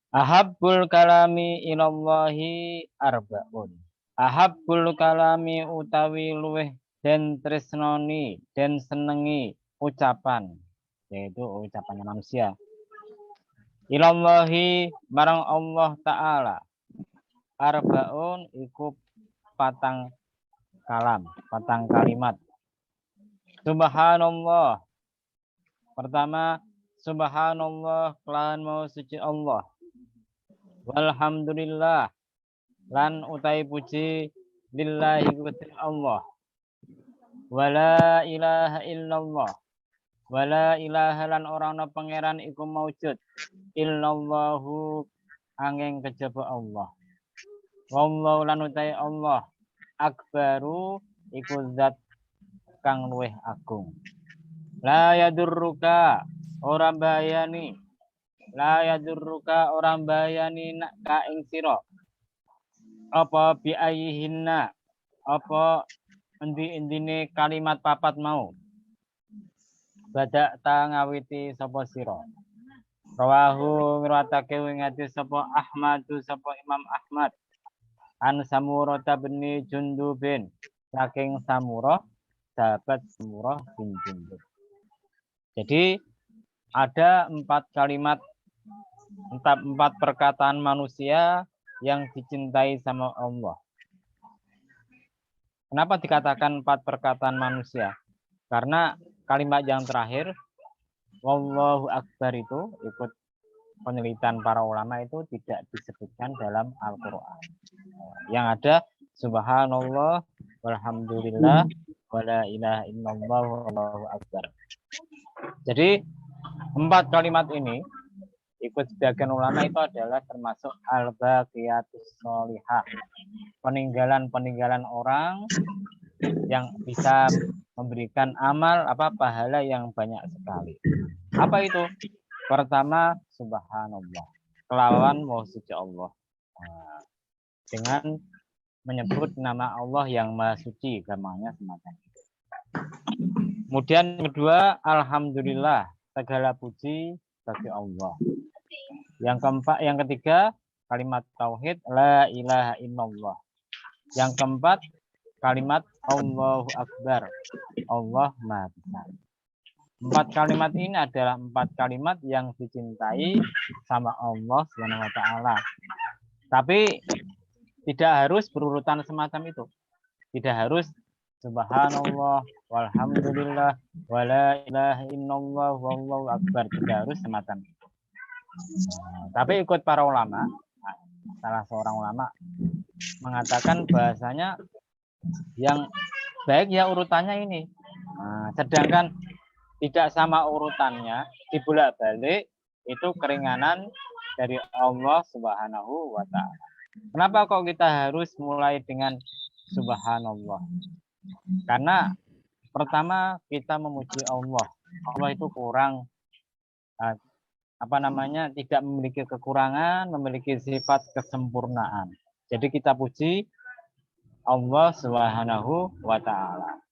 Ahabbul kalami ilallahi arbaun. Ahabbul kalami utawi luweh den tresnoni den senengi ucapan, yaitu ucapan manusia. Ilallahi marang Allah Ta'ala. Arbaun iku patang kalam, patang kalimat. Subhanallah. Pertama, subhanallah kelahan mau suci Allah. Walhamdulillah lan utai puji lillahi gusti Allah. Wala ilaha illallah. Wala ilaha lan orang no pangeran iku maujud illallahu angin kejaba Allah. Wallahu lan utai Allah akbaru iku zat kang luweh agung. La yadurruka orang bayani. La yadurruka orang bayani nak ka ing sira. Apa biayihinna apa endi-endine kalimat papat mau. Badak ta ngawiti sapa sira. Rawahu ngriwatake wingati sapa Ahmadu sapa Imam Ahmad. An Samurah bin Jundubin saking Samurah sahabat Samurah bin Jundub. Jadi ada 4 kalimat, 4 perkataan manusia yang dicintai sama Allah. Kenapa dikatakan 4 perkataan manusia? Karena kalimat yang terakhir, Wallahu Akbar itu ikut penelitian para ulama itu tidak disebutkan dalam Al-Quran. Yang ada Subhanallah, Walhamdulillah, Wala ilaha illallah, Wallahu Akbar. Jadi 4 kalimat ini ikut sebagian ulama itu adalah termasuk al-baqiyatus sholihah, peninggalan-peninggalan orang yang bisa memberikan amal pahala yang banyak sekali. Apa itu? Pertama, subhanallah, kelawan mau suci Allah, dengan menyebut nama Allah yang maha suci, gamanya semacam itu. Kemudian kedua, alhamdulillah, segala puji bagi Allah. Yang keempat, yang ketiga, kalimat tauhid, la ilaha illallah. Yang keempat, kalimat Allahu Akbar, Allah Maha Besar. 4 kalimat ini adalah 4 kalimat yang dicintai sama Allah Subhanahu wa taala. Tapi tidak harus berurutan semacam itu. Tidak harus subhanallah, walhamdulillah, wala ilaha illallah, wallahu akbar. Tidak harus semacam itu. Tapi ikut para ulama, salah seorang ulama mengatakan bahasanya yang baik ya urutannya ini. Sedangkan tidak sama urutannya, dibolak-balik, itu keringanan dari Allah Subhanahu wa taala. Kenapa kok kita harus mulai dengan subhanallah? Karena pertama kita memuji Allah. Allah itu kurang tidak memiliki kekurangan, memiliki sifat kesempurnaan. Jadi kita puji Allah Subhanahu wa taala.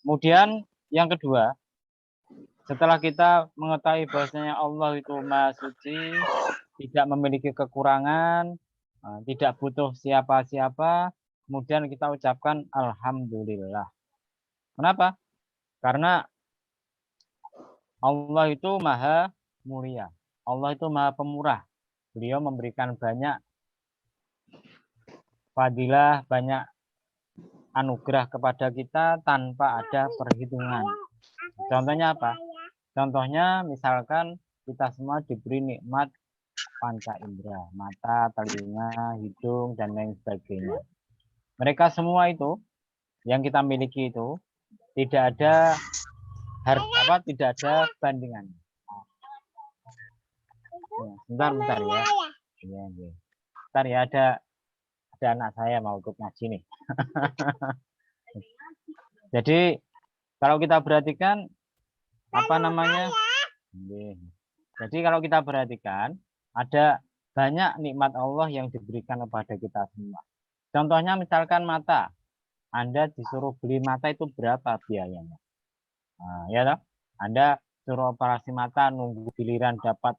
Kemudian yang kedua, setelah kita mengetahui bahwasanya Allah itu Maha Suci, tidak memiliki kekurangan, tidak butuh siapa-siapa, kemudian kita ucapkan alhamdulillah. Kenapa? Karena Allah itu Maha Mulia. Allah itu Maha Pemurah. Beliau memberikan banyak fadilah, banyak anugerah kepada kita tanpa ada perhitungan. Contohnya apa? Contohnya misalkan kita semua diberi nikmat panca indera, mata, telinga, hidung, dan lain sebagainya. Mereka semua itu yang kita miliki itu tidak ada tidak ada bandingan. Bentar ya. Bentar ya, ada anak saya mau ikut ngaji nih. Jadi kalau kita perhatikan jadi kalau kita perhatikan ada banyak nikmat Allah yang diberikan kepada kita semua. Contohnya misalkan mata. Anda disuruh beli mata itu berapa biayanya? Ya toh? Anda suruh operasi mata, nunggu giliran dapat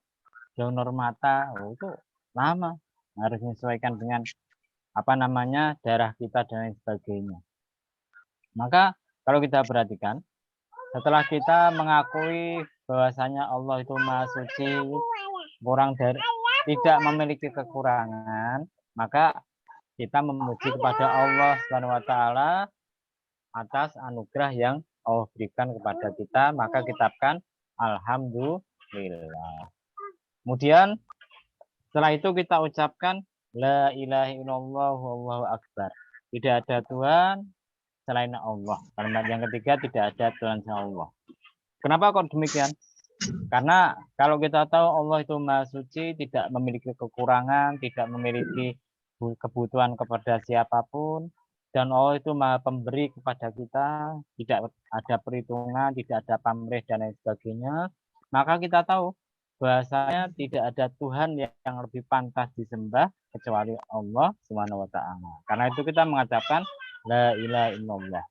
donor mata, itu lama, harus menyesuaikan dengan apa namanya darah kita dan lain sebagainya. Maka kalau kita perhatikan, setelah kita mengakui bahwasanya Allah itu Maha Suci, kurang dari tidak memiliki kekurangan, maka kita memuji kepada Allah Subhanahu wa taala atas anugerah yang Allah berikan kepada kita, maka kita katakan alhamdulillah. Kemudian setelah itu kita ucapkan la ilaha illallah wallahu akbar. Tidak ada Tuhan selain Allah. Kalimat yang ketiga, tidak ada Tuhan selain Allah. Kenapa kok demikian? Karena kalau kita tahu Allah itu Maha Suci, tidak memiliki kekurangan, tidak memiliki kebutuhan kepada siapapun, dan Allah itu Maha Pemberi kepada kita, tidak ada perhitungan, tidak ada pamrih dan lain sebagainya, maka kita tahu bahasanya tidak ada Tuhan yang lebih pantas disembah kecuali Allah Subhanahu wa taala. Karena itu kita mengucapkan la ilaha illallah.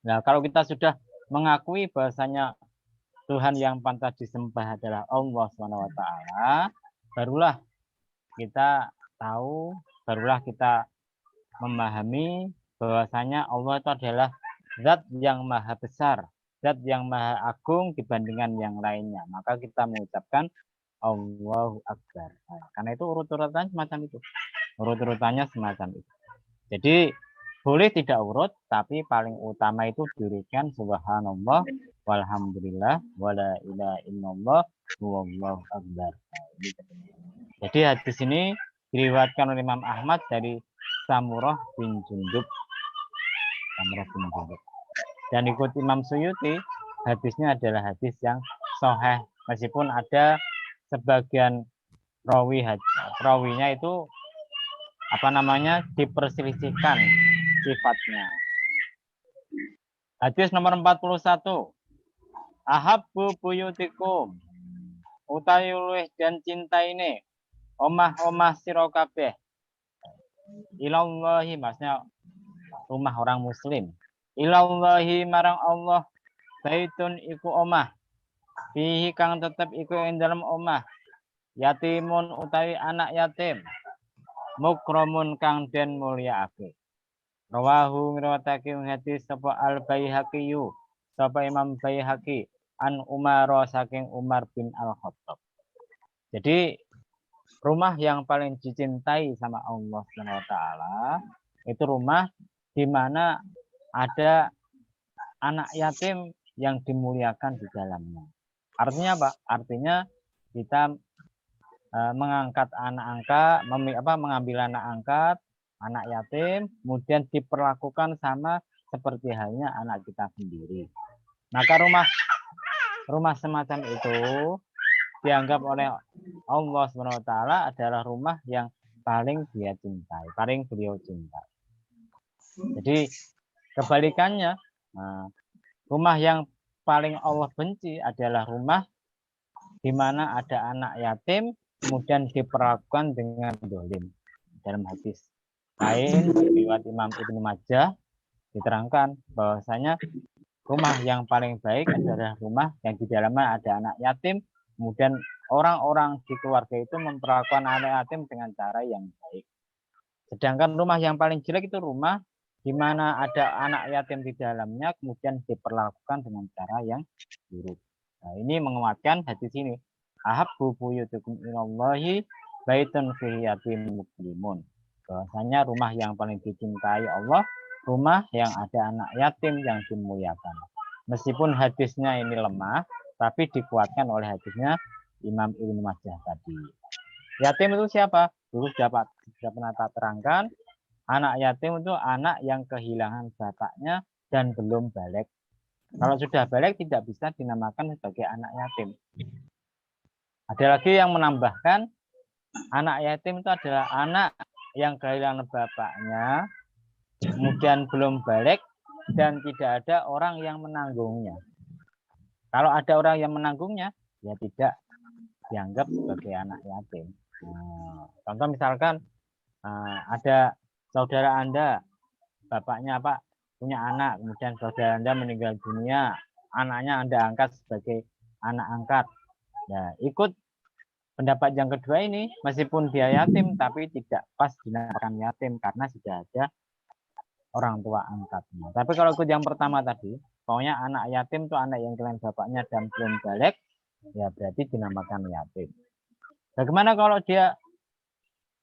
Nah, kalau kita sudah mengakui bahasanya Tuhan yang pantas disembah adalah Allah Subhanahu wa taala, barulah kita tahu, barulah kita memahami bahwasanya Allah itu adalah zat yang maha besar, zat yang maha agung dibandingkan yang lainnya. Maka kita mengucapkan Allahu Akbar. Nah, karena itu urut-urutannya semacam itu. Urut-urutannya semacam itu. Jadi boleh tidak urut, tapi paling utama itu dirikan subhanallah walhamdulillah wala ilaha illallah wallahu akbar. Jadi hadis ini diriwayatkan oleh Imam Ahmad dari Samurah bin Jundub. Dan ikut Imam Suyuti, hadisnya adalah hadis yang sahih, meskipun ada sebagian rawinya itu apa namanya diperselisihkan sifatnya. Hadis nomor 41. Ahabbu buyutikum utawi luwih dan cinta ini omah-omah sira kabeh. Ilallahi, maksudnya rumah orang muslim. Ilallahi marang Allah, baitun iku omah. Fihi kang tetep iku ing dalam omah. Yatimun utawi anak yatim. Mukramun kang den mulyaake. Rawahu ngriwayatake hadis sapa Al-Baihaqi, sapa Imam Baihaqi an Umar saking Umar bin Al-Khattab. Jadi rumah yang paling dicintai sama Allah Subhanahu wa taala itu rumah di mana ada anak yatim yang dimuliakan di dalamnya. Artinya apa? Artinya kita mengangkat anak angkat, mengambil anak angkat, anak yatim, kemudian diperlakukan sama seperti halnya anak kita sendiri. Maka rumah semacam itu dianggap oleh Allah SWT adalah rumah yang paling dia cintai, paling beliau cintai. Jadi kebalikannya, rumah yang paling Allah benci adalah rumah di mana ada anak yatim kemudian diperlakukan dengan dolim. Dalam hadis lain riwayat Imam Ibnu Majah diterangkan bahwasanya rumah yang paling baik adalah rumah yang di dalamnya ada anak yatim, kemudian orang-orang di keluarga itu memperlakukan anak yatim dengan cara yang baik. Sedangkan rumah yang paling jelek itu rumah di mana ada anak yatim di dalamnya kemudian diperlakukan dengan cara yang buruk. Nah, ini menguatkan hadis ini. Ahabbu buyutikum ilallahi baitun fihi yatim muslimun. Bahwasanya rumah yang paling dicintai Allah, rumah yang ada anak yatim yang dimuliakan. Meskipun hadisnya ini lemah, tapi dikuatkan oleh hadisnya Imam Ibnu Majah tadi. Yatim itu siapa? Dulu sudah pernah terangkan, anak yatim itu anak yang kehilangan bapaknya dan belum balik. Kalau sudah balik tidak bisa dinamakan sebagai anak yatim. Ada lagi yang menambahkan, anak yatim itu adalah anak yang kehilangan bapaknya, kemudian belum balik, dan tidak ada orang yang menanggungnya. Kalau ada orang yang menanggungnya, ya tidak dianggap sebagai anak yatim. Contoh misalkan ada saudara Anda, bapaknya punya anak, kemudian saudara Anda meninggal dunia, anaknya Anda angkat sebagai anak angkat. Ya, ikut pendapat yang kedua ini, meskipun dia yatim, tapi tidak pas dinamakan yatim karena sudah ada orang tua angkatnya. Tapi kalau ikut yang pertama tadi, pokoknya anak yatim itu anak yang kehilangan bapaknya dan belum balik, ya berarti dinamakan yatim. Bagaimana kalau dia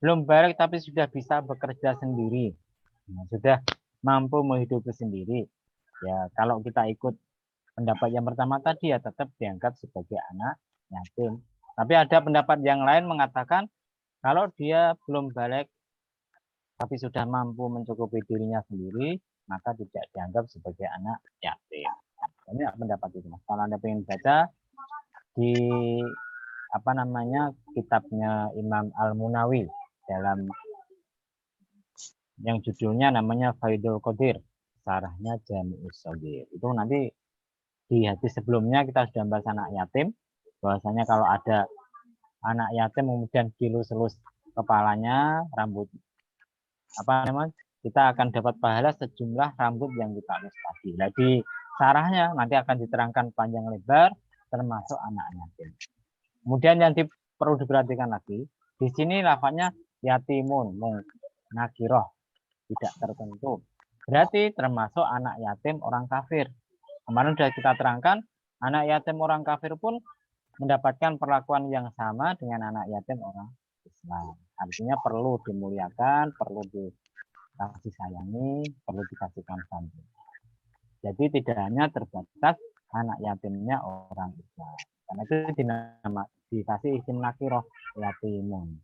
belum balik tapi sudah bisa bekerja sendiri, sudah mampu menghidupi sendiri, ya kalau kita ikut pendapat yang pertama tadi ya tetap dianggap sebagai anak yatim. Tapi ada pendapat yang lain mengatakan kalau dia belum balik tapi sudah mampu mencukupi dirinya sendiri, maka tidak dianggap sebagai anak yatim. Ini pendapat itu, Mas. Kalau Anda ingin baca di kitabnya Imam Al-Munawi dalam yang judulnya namanya Faidul Qadir, sarahnya Jami'us Shaghir. Itu nanti di hadis sebelumnya kita sudah bahas anak yatim, bahwasanya kalau ada anak yatim kemudian dilus-lus kepalanya, rambut kita akan dapat pahala sejumlah rambut yang kita lus tadi. Nah, di sarahnya nanti akan diterangkan panjang lebar termasuk anak yatim. Kemudian yang perlu diperhatikan lagi, di sini lafaznya yatimun, nakiroh, tidak tertentu. Berarti termasuk anak yatim orang kafir. Kemarin sudah kita terangkan, anak yatim orang kafir pun mendapatkan perlakuan yang sama dengan anak yatim orang Islam. Artinya perlu dimuliakan, perlu dikasih sayangi, perlu dikasihkan santunan. Jadi tidak hanya terbatas anak yatimnya orang Islam. Karena itu dikasih isim nakiroh yatimun.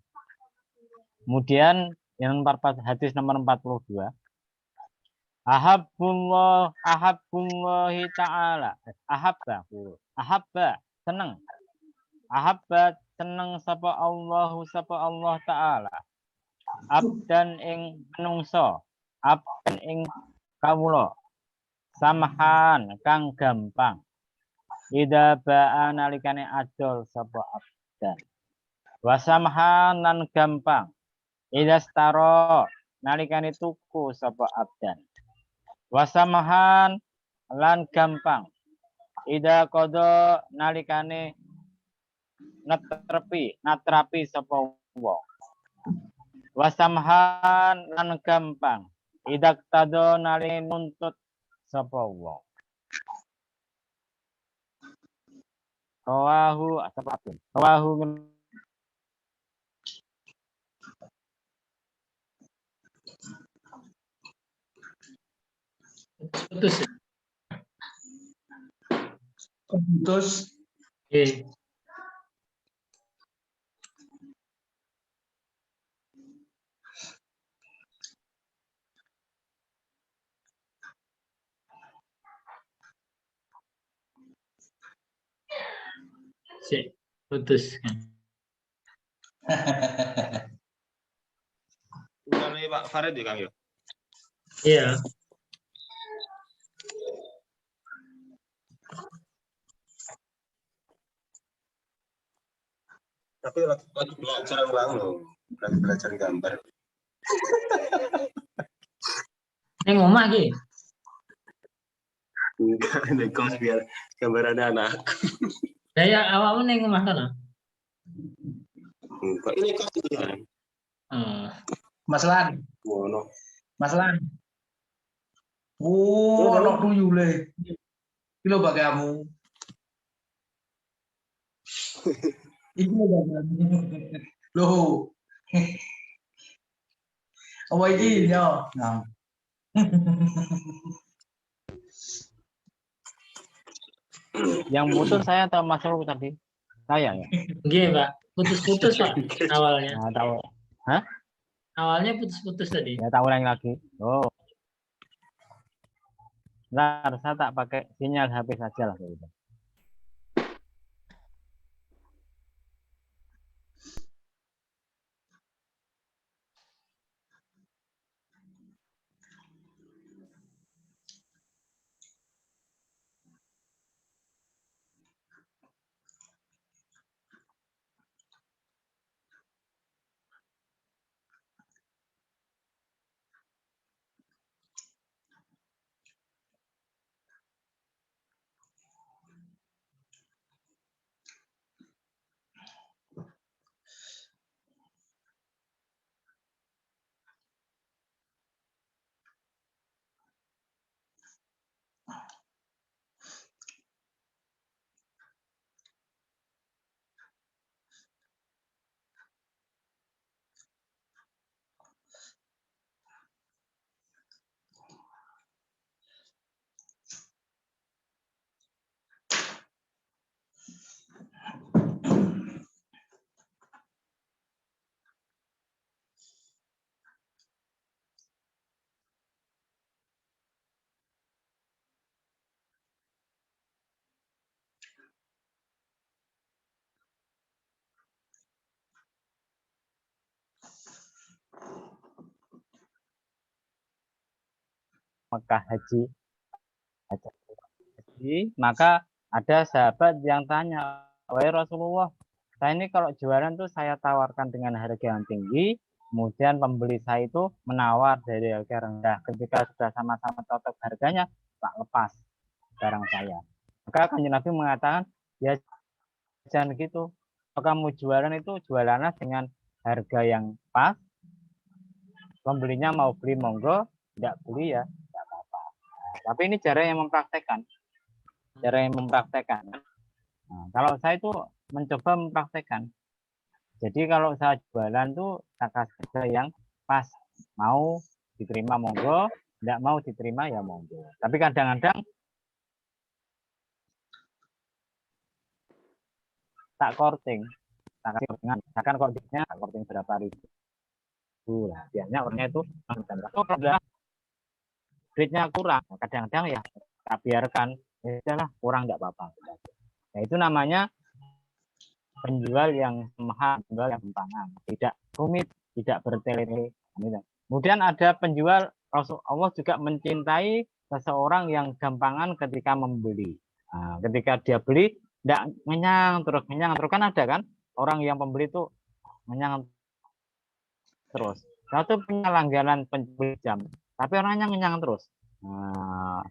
Kemudian yang hadis nomor 42. Ahabbullahi ta'ala. Ahabba, seneng. Ahabba, seneng sapa Allah ta'ala. Abdan ing menungso. Abdan ing kawula. Samahan kang gampang. Ida ba'a nalikane adol sapa abdan. Wasamahan lan gampang. Ida staro nalikane tuku sapa abdan. Wasamahan lan gampang. Ida kodo nalikane natrapi sapa wong. Wasamahan lan gampang. Ida tado nalikane nuntut sapa wong. Rawahu asapatun. Rawahu putus. Putus. Oke. Sik, putus. Ulangi Pak Farid ya Kang ya? Iya. Tapi lagi belajar ulang loh, lagi belajar gambar. Neng omah iki. Enggak, ini kos biar gambar anak. Saya awakmu neng omah kana? Enggak, ini kos itu ya. Mas Lan. Wono. Mas Lan. Oh, ono tuyule. Iki lho bagamu. Iki lho bagamu. Loh. Apa iki yo? Nah. Yang putus saya atau Mas Rul tadi? Saya ya. Nggih, Pak. Putus-putus, Pak, awalnya. Nah, tahu. Hah? Awalnya putus-putus tadi. Ya tak ulangi lagi. Oh. Bentar, saya tak pakai sinyal HP saja lah gitu. Mekah haji, maka ada sahabat yang tanya, wahai Rasulullah, saya ini kalau jualan tuh saya tawarkan dengan harga yang tinggi, kemudian pembeli saya itu menawar dari harga rendah. Ketika sudah sama-sama cocok harganya, tak lepas barang saya. Maka Kanjeng Nabi mengatakan, ya jangan gitu. Kalau kamu jualan itu jualannya dengan harga yang pas, pembelinya mau beli monggo, tidak beli ya tidak apa-apa. Nah, tapi ini cara yang mempraktekkan. Nah, kalau saya itu mencoba mempraktekkan. Jadi kalau saya jualan tuh saya kasih harga yang pas, mau diterima monggo, tidak mau diterima ya monggo. Tapi kadang-kadang tak korting, tak kasih dengan, misalkan kortingnya korting berapa ribu lah, biasanya orangnya itu kalau duitnya kurang, kadang-kadang ya tak biarkan, ya udahlah kurang nggak apa-apa. Nah itu namanya penjual yang mahal, penjual yang gampangan, tidak rumit, tidak bertele-tele. Kemudian ada penjual, Allah juga mencintai seseorang yang gampangan ketika membeli. Nah, ketika dia beli, tidak kenyang terus kan ada kan orang yang pembeli itu kenyang terus. Satu punya langganan penjual jam, tapi orangnya kenyang terus. Nah,